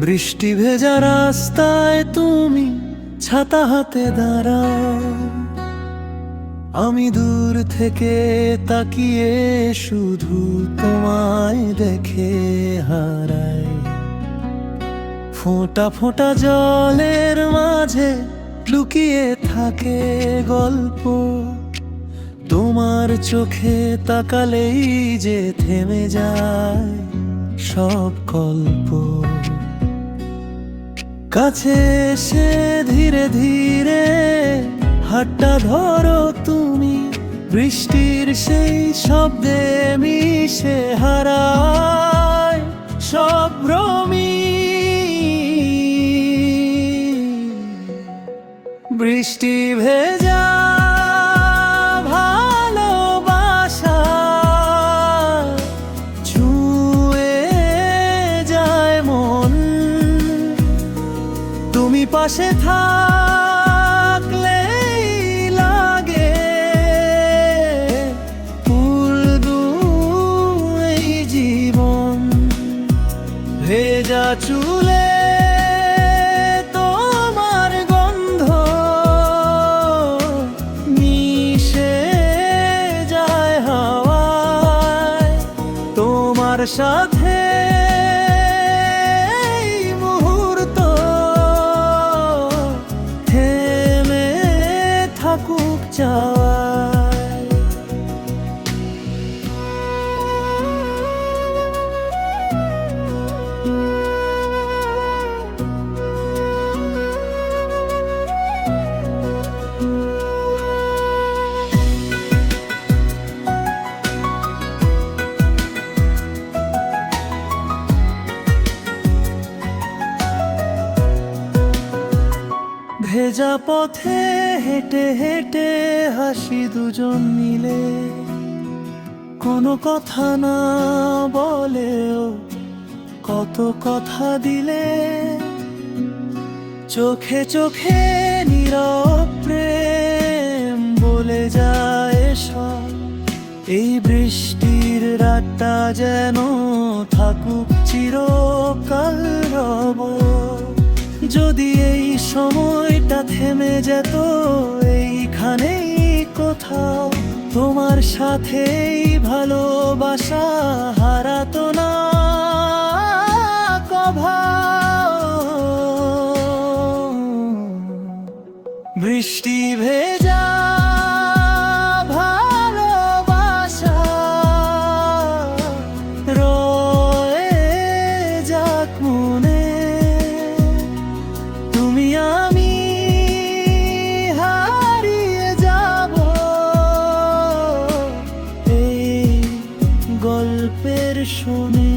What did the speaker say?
বৃষ্টি ভেজা রাস্তায় তুমি ছাতা হাতে দাঁড়াও, আমি দূর থেকে তাকিয়ে শুধু তোমায় দেখে হারাই। ফোঁটা ফোঁটা জলের মাঝে লুকিয়ে থাকে গল্প, তোমার চোখে তাকালেই যে থেমে যায় সব গল্প। কাছে এসে ধীরে ধীরে হাতটা ধরো তুমি, বৃষ্টির সেই শব্দে মিশে হারায় সব ভ্রমি। বৃষ্টি ভেজা ভালোবাসা ছুঁয়ে যায় মন, তুমি পাশে থাকলেই লাগে উল্দু এই জীবন। ভেজা চুলে তোমার গন্ধ মিশে যায় হাওয়ায়, তোমার সাথে থাকুক চাওয়ায়। ভেজা পথে হেঁটে হেঁটে হাসি দুজন মিলে, কোনো কথা না বলেও কত কথা দিলে। চোখে চোখে নীরব প্রেম বলে যায় সব, এই বৃষ্টির রাতটা যেন থাকুক চিরকাল রব। যদি এই সময়টা থেমে যেত এইখানেই কোথাও, তোমার সাথেই ভালোবাসা হারাতো না কভাও। বৃষ্টি ভেজা ভালোবাসা রয়ে যাক মনে, তুমি আমি হারিয়ে যাব এই গল্পের শুনে।